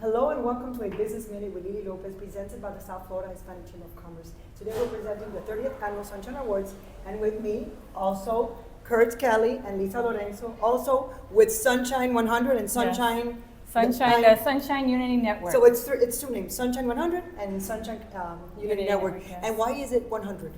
Hello and welcome to a Business Minute with Lily Lopez, presented by the South Florida Hispanic Chamber of Commerce. Today we're presenting the 30th Annual Sunshine Awards, and with me also Kurt Kelly and Lisa Lorenzo, also with Sunshine 100 and Sunshine... The Sunshine Unity Network. So it's two names, Sunshine 100 and Sunshine Unity Network. Yes. And why is it 100?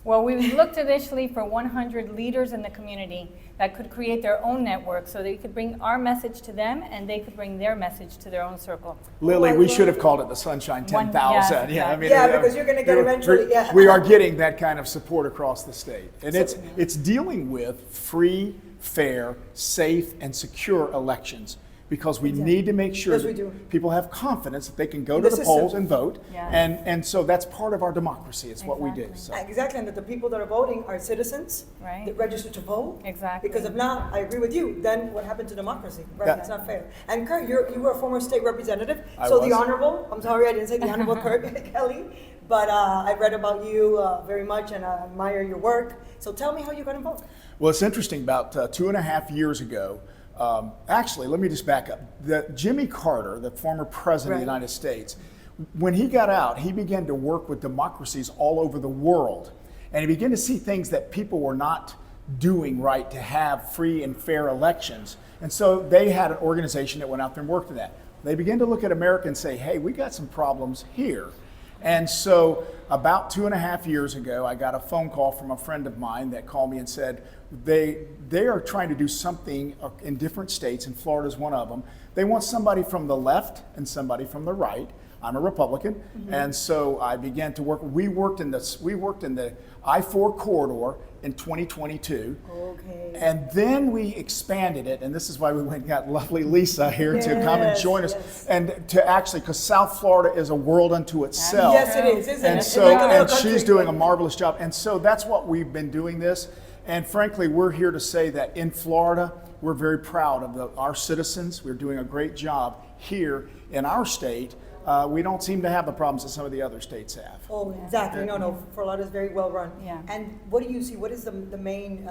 Well, we looked initially for 100 leaders in the community that could create their own network so they could bring our message to them and they could bring their message to their own circle. Lily, we should have called it the Sunshine 10,000. Yeah, because you're going to get eventually. Yeah. We are getting that kind of support across the state. And it's dealing with free, fair, safe, and secure elections. Because we need to make sure that people have confidence that they can go to the polls and vote. Yes. And so that's part of our democracy. It's what we do. So. Exactly, and that the people that are voting are citizens that register to vote. Exactly. Because if not, I agree with you, then what happened to democracy? Right, it's not fair. And Kurt, you were a former state representative. I so was. the Honorable, I'm sorry I didn't say the Honorable Kurt Kelly, but I read about you very much and I admire your work. So tell me how you're going to vote. Well, it's interesting. About 2.5 years ago, actually, let me just back up. Jimmy Carter, the former president of the United States, when he got out, he began to work with democracies all over the world. And he began to see things that people were not doing right to have free and fair elections. And so they had an organization that went out there and worked on that. They began to look at America and say, hey, we got some problems here. And so about 2.5 years ago, I got a phone call from a friend of mine that called me and said they are trying to do something in different states, and Florida's one of them. They want somebody from the left and somebody from the right. I'm a Republican, and so I began to work. We worked in the I-4 corridor in 2022, and then we expanded it, and this is why we went and got lovely Lisa here to come and join us, and to actually, because South Florida is a world unto itself. Yes, it is, isn't and it? So, and she's doing a marvelous job, and so that's what we've been doing this, and frankly, we're here to say that in Florida, we're very proud of our citizens. We're doing a great job here in our state. We don't seem to have the problems that some of the other states have. Oh, exactly. No, Florida is very well run. Yeah. And what do you see? What is the main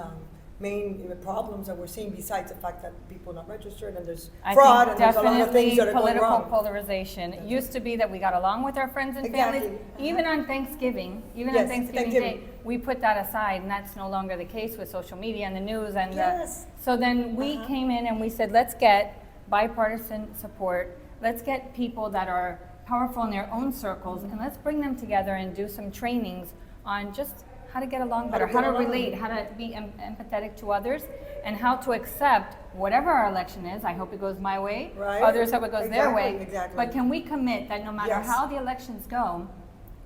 problems that we're seeing besides the fact that people are not registered and there's fraud and there's a lot of things that are going wrong? Political polarization. It used to be that we got along with our friends and families. Even on Thanksgiving, on Thanksgiving Day, we put that aside, and that's no longer the case with social media and the news. And so then we came in and we said, let's get bipartisan support. Let's get people that are powerful in their own circles, and let's bring them together and do some trainings on just how to get along better, how to relate, how to be empathetic to others, and how to accept whatever our election is. I hope it goes my way. Others hope it goes their way. But can we commit that no matter how the elections go,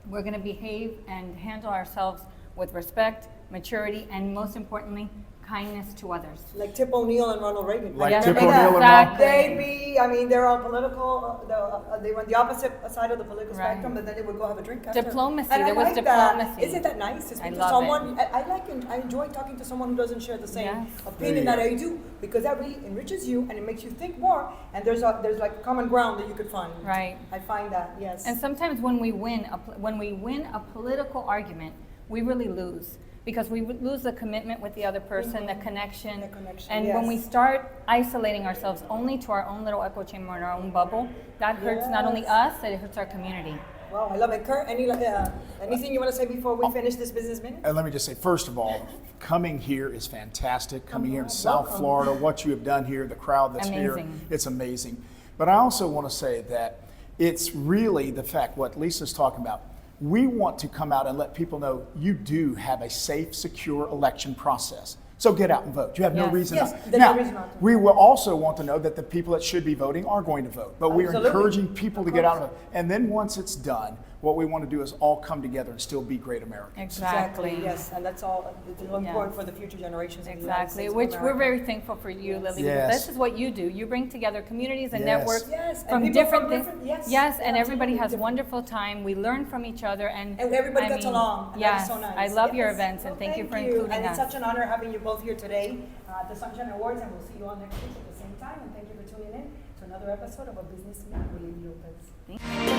we're going to behave and handle ourselves with respect, maturity, and most importantly, kindness to others. Like Tip O'Neill and Ronald Reagan. Like Tip O'Neill and Ronald. They're all political, they were on the opposite side of the political spectrum, but then they would go have a drink after. Diplomacy, and there was diplomacy. Isn't that nice to speak to love someone? I enjoy talking to someone who doesn't share the same opinion that I do, because that really enriches you and it makes you think more, and there's like common ground that you could find. Right. I find that, yes. And sometimes when we win a political argument, we really lose. Because we lose the commitment with the other person, the connection. And when we start isolating ourselves only to our own little echo chamber in our own bubble, that hurts not only us, it hurts our community. Wow, I love it. Kurt, anything you want to say before we finish this business minute? And let me just say, first of all, coming here is fantastic. Coming here to South Florida, what you have done here, the crowd that's here, it's amazing. But I also want to say that it's really the fact, what Lisa's talking about, we want to come out and let people know you do have a safe, secure election process. So get out and vote. You have no reason not. Now, we will also want to know that the people that should be voting are going to vote. But we are encouraging people to get out and vote. And then once it's done, what we want to do is all come together and still be great Americans. Exactly. Yes, and that's all. It's important for the future generations. Exactly, which we're very thankful for you, Lily. Because this is what you do. You bring together communities and networks from different things. And everybody has a wonderful time. We learn from each other, and everybody gets along. And yes, that is so nice. I love your events, and thank you for including us. And it's such an honor having you both here today at the Sunshine Awards, and we'll see you all next week at the same time. And thank you for tuning in to another episode of A Business Minute with Lily Lopez. Thank you.